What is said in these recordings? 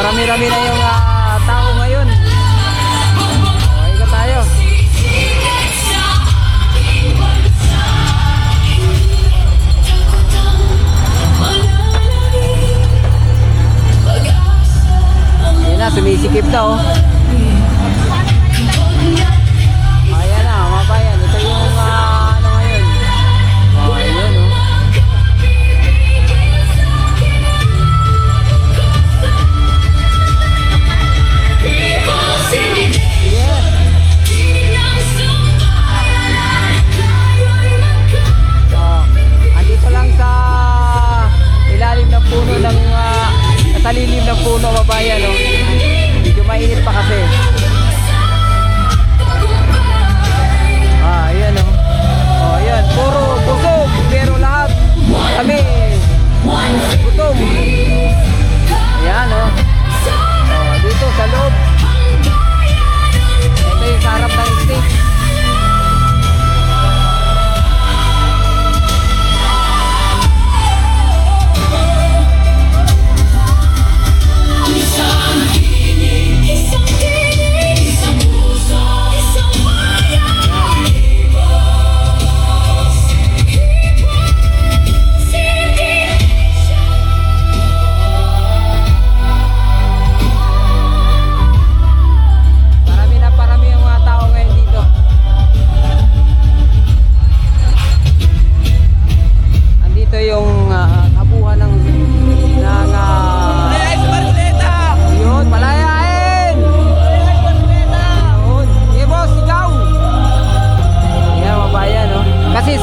marami-rami na yung tao ngayon. Ikot tayo. Ayan na, sumisikip na oh. Ayan na, mga bayan. Ito yung ano ngayon. Ayan oh. Andito lang sa ilalim ng puno ng sa lilim ng puno, mabayan no? Medyo mainit pa kasi. Ayan no? Ayan, puro busog, pero lahat kami gutom. Ayan no? Dito sa loob, ito yung sa harap ng stage.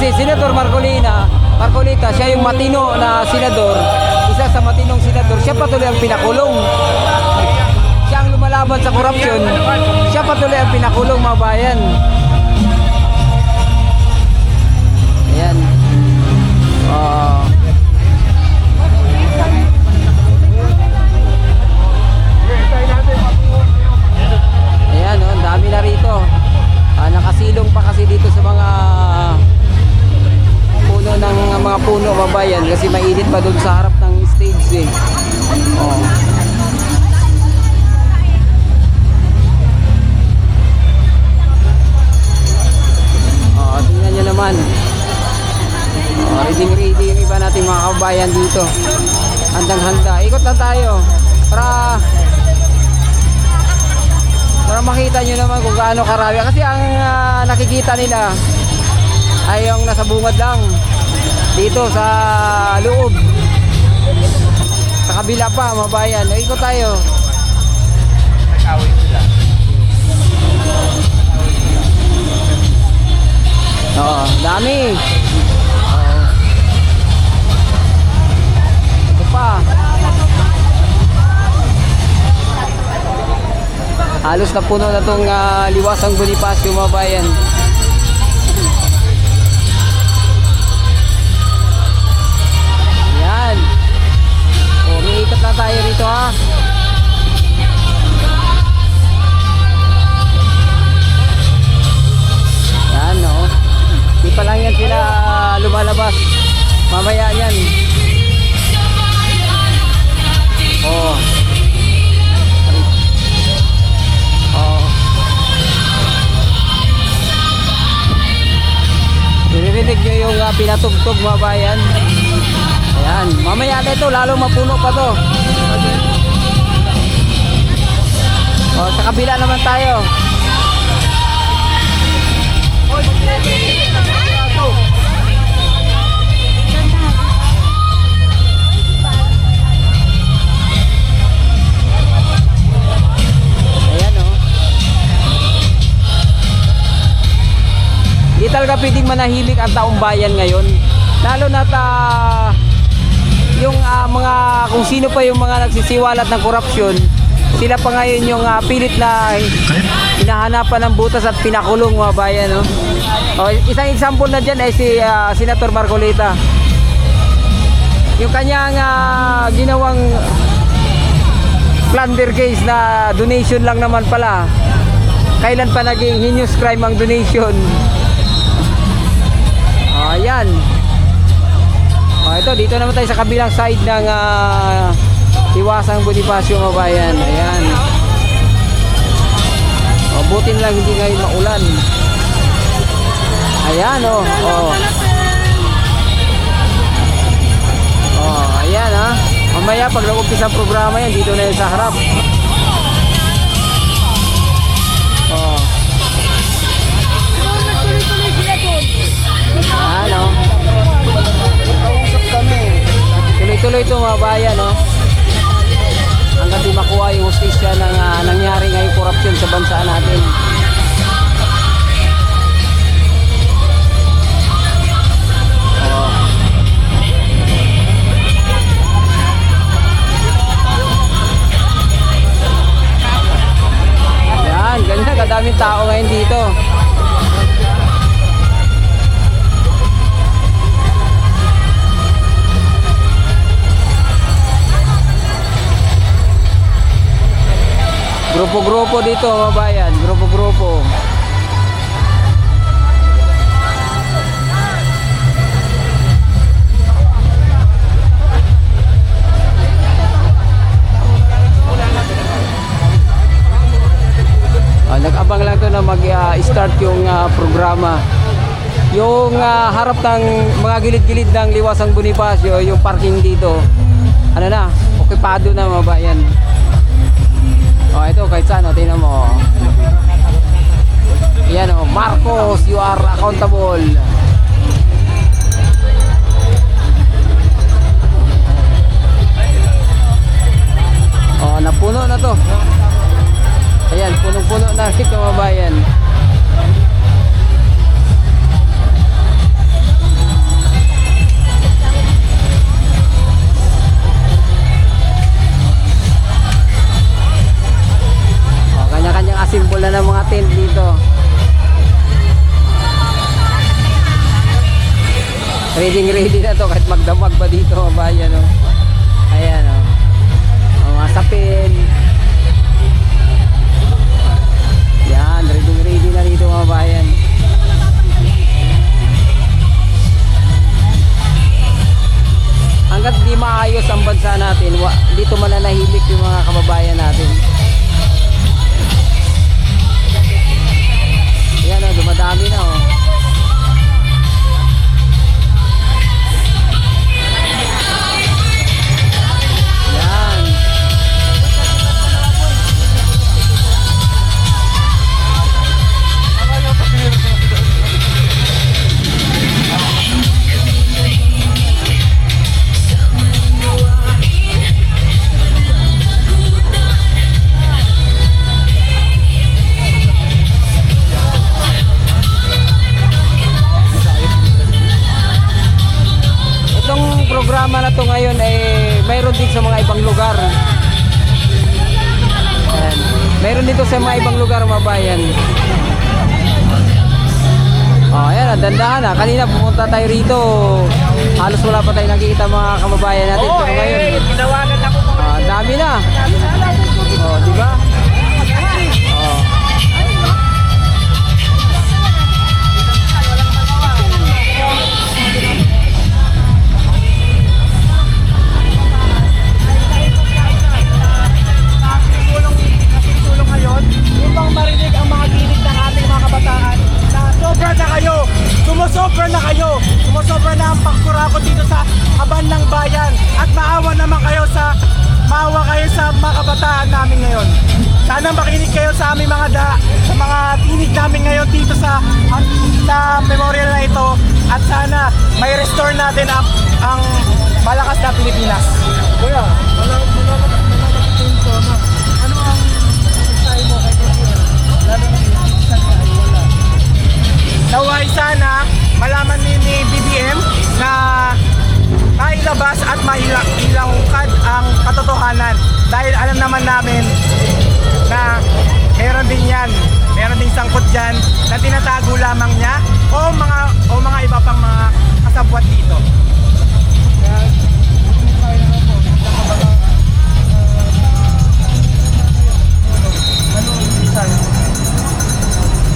Si Senator Marcolita, siya yung matino na senador, isa sa matinong senador, siya patuloy ang pinakulong. Siya ang lumalaban sa korupsyon, siya patuloy ang pinakulong, mga bayan. Ayan. Ayan, oh, ang dami na rito. Nakasilong pa kasi dito sa mga puno ng mga puno, mabayan, kasi mainit pa doon sa harap ng stage eh. Tingnan nyo naman. Ready yung iba natin mga kabayan dito. Handang-handa. Ikot lang tayo para makita nyo naman kung gaano karami. Kasi ang nakikita nila ay yung nasa bungad lang dito sa loob, sa kabila pa, mabayan. Ikot tayo. Dami. Ito pa. Halos na puno na itong Liwasang Bonifacio, mabayan. Yan. Umiikot na tayo rito ha. Yan no. Di pa lang yan sila lumalabas. Mamaya yan. Narinig nyo yung pinatugtog, mga bayan. Ayan, mamaya na ito, lalo mapuno pa to. Sa kabila naman tayo. Ayan oh. Di talaga pwedeng manahimik ang taong bayan ngayon. Lalo na yung mga kung sino pa yung mga nagsisiwalat ng korupsyon, sila pa ngayon yung pilit na hinahanapan ng butas at pinakulong, mga bayan no? Isang example na dyan ay si Senator Marcolita. Yung kanyang ginawang plunder case na donation lang naman pala, kailan pa naging heinous crime ang donation. Ayan. Ito, dito naman tayo sa kabilang side ng Liwasang Bonifacio mga bayan. Ayan. O, buti na lang hindi ngayon maulan. Ayan oh. Oh. Oh, ayan ha. Mamaya pag nag-umpisa ang programa yan, dito na yan sa harap. Oh. Ano? Tuloy-tuloy ito mga bayan, no? Hanggang di makuha yung hustisya ng nangyari ngayong korupsyon sa bansa natin. Oh. Yan, ganyan kadaming tao ngayon dito. Grupo-grupo dito mga bayan, grupo-grupo. Nag-abang lang to na mag-start yung programa. Yung harap ng mga gilid-gilid ng Liwasang Bonifacio, yung parking dito, ano na, okupado na mga bayan. Oh, ito kahit saan, oh, tingnan mo. Yan oh, Marcos, you are accountable. Oh, napuno na to. Ayan, punong-puno na dito mga bayan. Kanya-kanyang asimbol na ng mga tent dito. Ready na to kahit magdamag ba dito mga bayan, oh. Ayan oh. Mga sapin. Yan, ready na dito mga bayan. Hanggat di maayos ang bansa natin, dito mananahimik yung mga kababayan natin. Yan o, dumadami na o. Yan. Programa na to ngayon mayroon din sa mga ibang lugar. Ayan. Mayroon dito sa mga ibang lugar mga bayan. Oh, ayan, dandahan na. Kanina pumunta tayo rito. Halos wala pa tayo nakikita mga kababayan natin. Oo, pero ngayon, tinawagan ako. dami na. Oh, di ba? Oh. Marinig ang mga ginig ng ating mga kabataan na sobra na kayo, sumusobra na ang pagkurakot dito sa kaban ng bayan at maawa kayo sa mga kabataan namin ngayon. Sana makinig kayo sa aming sa mga tinig namin ngayon dito sa memorial na ito at sana may restore natin ang malakas na Pilipinas. Kuya, ano ang mensahe mo kay BBM? Lalo na wala. Naway sana malaman ni BBM na mailabas at mailangkad ang katotohanan dahil alam naman namin na meron din sangkot dyan na tinatago lamang niya o mga iba pang mga kasabwat dito.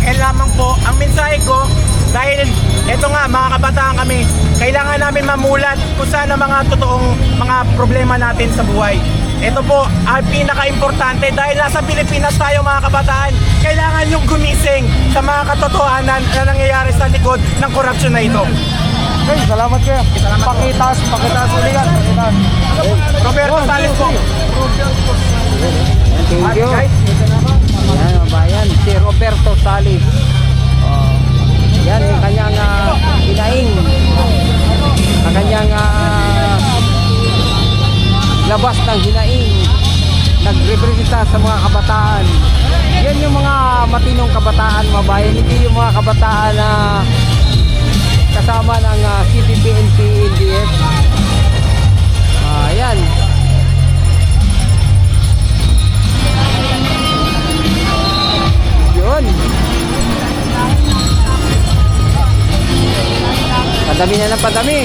Kaya lamang po ang mensahe ko dahil eto nga mga kabataan kami, kailangan namin mamulat kung saan ang mga totoong mga problema natin sa buhay. ito po ang pinaka-importante dahil nasa Pilipinas tayo mga kabataan, kailangan yung gumising sa mga katotohanan na nangyayari sa likod ng korupsyon na ito. Okay, salamat kayo. Pakitas uli yan. Pakitas. Roberto Sales po. Thank you. Guys, Yan mga bayan, si Roberto Salis. Yan yung kanyang hinaing. Ang kanyang labas ng hinaing. Nagrepresenta sa mga kabataan. Yan yung mga matinong kabataan mga bayan. Hindi yung mga kabataan na kasama ng CPP, NPA, NDF. Yan. Yun. Padami na ng padami.